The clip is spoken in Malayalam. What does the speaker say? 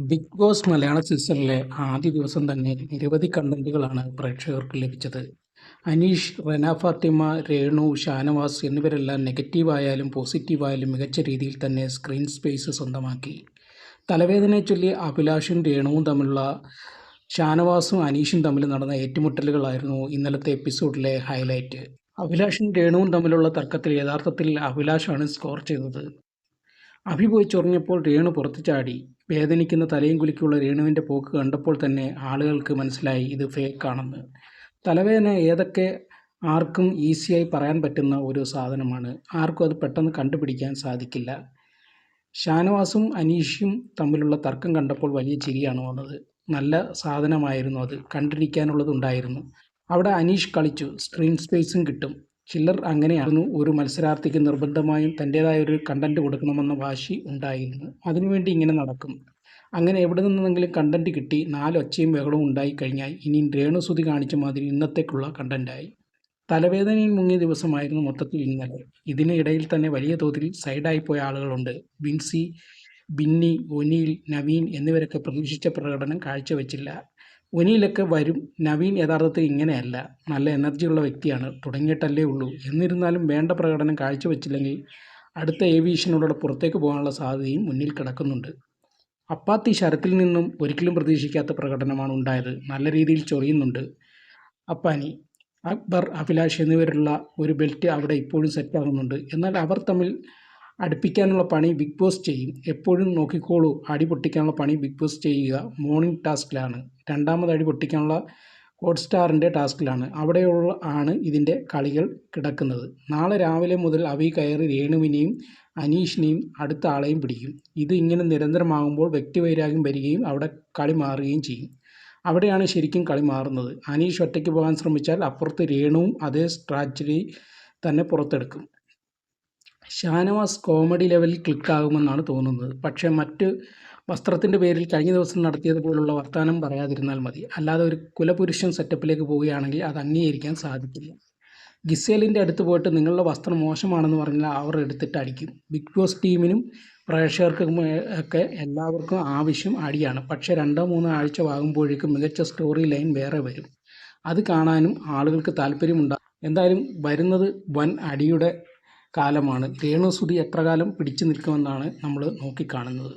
ബിഗ് ബോസ് മലയാള സീസണിലെ ആദ്യ ദിവസം തന്നെ നിരവധി കണ്ടന്റുകളാണ് പ്രേക്ഷകർക്ക് ലഭിച്ചത്. അനീഷ്, റെന ഫാത്തിമ, രേണു, ഷാനവാസ് എന്നിവരെല്ലാം നെഗറ്റീവായാലും പോസിറ്റീവായാലും മികച്ച രീതിയിൽ തന്നെ സ്ക്രീൻ സ്പേസ് സ്വന്തമാക്കി. തലവേദനയെച്ചൊല്ലി അഭിലാഷും രേണുവും തമ്മിലുള്ള ഷാനവാസും അനീഷും തമ്മിൽ നടന്ന ഏറ്റുമുട്ടലുകളായിരുന്നു ഇന്നലത്തെ എപ്പിസോഡിലെ ഹൈലൈറ്റ്. അഭിലാഷും രേണുവും തമ്മിലുള്ള തർക്കത്തിൽ യഥാർത്ഥത്തിൽ അഭിലാഷാണ് സ്കോർ ചെയ്തത്. അഭി പോയി ചൊറിഞ്ഞപ്പോൾ രേണു പുറത്തു ചാടി. വേദനിക്കുന്ന തലയും കുലുക്കിയുള്ള രേണുവിൻ്റെ പോക്ക് കണ്ടപ്പോൾ തന്നെ ആളുകൾക്ക് മനസ്സിലായി ഇത് ഫേക്കാണെന്ന്. തലവേദന ഏതൊക്കെ ആർക്കും ഈസിയായി പറയാൻ പറ്റുന്ന ഒരു സാധനമാണ്. ആർക്കും അത് പെട്ടെന്ന് കണ്ടുപിടിക്കാൻ സാധിക്കില്ല. ഷാനവാസും അനീഷും തമ്മിലുള്ള തർക്കം കണ്ടപ്പോൾ വലിയ ചിരിയാണ് വന്നത്. നല്ല സാധനമായിരുന്നു അത്, കണ്ടിരിക്കാനുള്ളതുണ്ടായിരുന്നു. അവിടെ അനീഷ് കളിച്ചു, സ്ക്രീൻ സ്പേസും കിട്ടും. ചിലർ അങ്ങനെയായിരുന്നു. ഒരു മത്സരാർത്ഥിക്ക് നിർബന്ധമായും തൻ്റേതായ ഒരു കണ്ടന്റ് കൊടുക്കണമെന്ന വാശി ഉണ്ടായിരുന്നു. അതിനുവേണ്ടി ഇങ്ങനെ നടക്കും. അങ്ങനെ എവിടെ നിന്നെങ്കിലും കണ്ടന്റ് കിട്ടി 4 ഒച്ചയും ബഹളവും ഉണ്ടായി കഴിഞ്ഞാൽ ഇനി രേണുസുതി കാണിച്ച മാതിരി ഇന്നത്തേക്കുള്ള കണ്ടന്റായി. തലവേദനയിൽ മുങ്ങിയ ദിവസമായിരുന്നു മൊത്തത്തിൽ ഇന്നലെ. ഇതിന് ഇടയിൽ തന്നെ വലിയ തോതിൽ സൈഡായിപ്പോയ ആളുകളുണ്ട്. ബിൻസി, ബിന്നി, ഒനീൽ, നവീൻ എന്നിവരൊക്കെ പ്രതീക്ഷിച്ച പ്രകടനം കാഴ്ചവെച്ചില്ല. ഒനിയിലൊക്കെ വരും. നവീൻ യഥാർത്ഥത്തിൽ ഇങ്ങനെയല്ല, നല്ല എനർജിയുള്ള വ്യക്തിയാണ്, തുടങ്ങിയിട്ടല്ലേ ഉള്ളൂ. എന്നിരുന്നാലും വേണ്ട പ്രകടനം കാഴ്ചവെച്ചില്ലെങ്കിൽ അടുത്ത ഏവിയേഷനോടെ പുറത്തേക്ക് പോകാനുള്ള സാധ്യതയും മുന്നിൽ കിടക്കുന്നുണ്ട്. അപ്പാത്തി ശരത്തിൽ നിന്നും ഒരിക്കലും പ്രതീക്ഷിക്കാത്ത പ്രകടനമാണ് ഉണ്ടായത്. നല്ല രീതിയിൽ ചൊറിയുന്നുണ്ട് അപ്പാനി. അക്ബർ, അഭിലാഷ് എന്നിവരുള്ള ഒരു ബെൽറ്റ് അവിടെ ഇപ്പോഴും സെറ്റാകുന്നുണ്ട്. എന്നാൽ അവർ തമ്മിൽ അടുപ്പിക്കാനുള്ള പണി ബിഗ് ബോസ് ചെയ്യും. എപ്പോഴും നോക്കിക്കോളൂ, അടി പൊട്ടിക്കാനുള്ള പണി ബിഗ് ബോസ് ചെയ്യുക മോർണിംഗ് ടാസ്കിലാണ്. രണ്ടാമത് അടി പൊട്ടിക്കാനുള്ള ഹോട്ട്സ്റ്റാറിൻ്റെ ടാസ്കിലാണ്. അവിടെയുള്ള ആണ് ഇതിൻ്റെ കളികൾ കിടക്കുന്നത്. നാളെ രാവിലെ മുതൽ അവി കയറി രേണുവിനെയും അനീഷിനെയും അടുത്ത ആളെയും പിടിക്കും. ഇത് ഇങ്ങനെ നിരന്തരമാകുമ്പോൾ വ്യക്തിവൈരാഗ്യം വരികയും അവിടെ കളി മാറുകയും ചെയ്യും. അവിടെയാണ് ശരിക്കും കളി മാറുന്നത്. അനീഷ് ഒറ്റയ്ക്ക് പോകാൻ ശ്രമിച്ചാൽ അപ്പുറത്ത് രേണുവും അതേ സ്ട്രാറ്റജി തന്നെ പുറത്തെടുക്കും. ഷാനവാസ് കോമഡി ലെവലിൽ ക്ലിക്കാകുമെന്നാണ് തോന്നുന്നത്. പക്ഷേ മറ്റ് വസ്ത്രത്തിൻ്റെ പേരിൽ കഴിഞ്ഞ ദിവസം നടത്തിയതുപോലുള്ള വർത്തമാനം പറയാതിരുന്നാൽ മതി. അല്ലാതെ ഒരു കുലപുരുഷൻ സെറ്റപ്പിലേക്ക് പോവുകയാണെങ്കിൽ അത് അംഗീകരിക്കാൻ സാധിക്കില്ല. ഗിസേലിൻ്റെ അടുത്ത് പോയിട്ട് നിങ്ങളുടെ വസ്ത്രം മോശമാണെന്ന് പറഞ്ഞാൽ അവർ എടുത്തിട്ട് അടിക്കും. ബിഗ് ബോസ് ടീമിനും പ്രേക്ഷകർക്കും ഒക്കെ എല്ലാവർക്കും ആവശ്യം അടിയാണ്. പക്ഷേ 2-3 ആഴ്ച ആകുമ്പോഴേക്കും മികച്ച സ്റ്റോറി ലൈൻ വേറെ വരും. അത് കാണാനും ആളുകൾക്ക് താല്പര്യമുണ്ടാകും. എന്തായാലും വരുന്നത് വൻ അടിയുടെ കാലമാണ്. രേണുസുതി എത്ര കാലം പിടിച്ചു നിൽക്കുമെന്നാണ് നമ്മൾ നോക്കിക്കാണുന്നത്.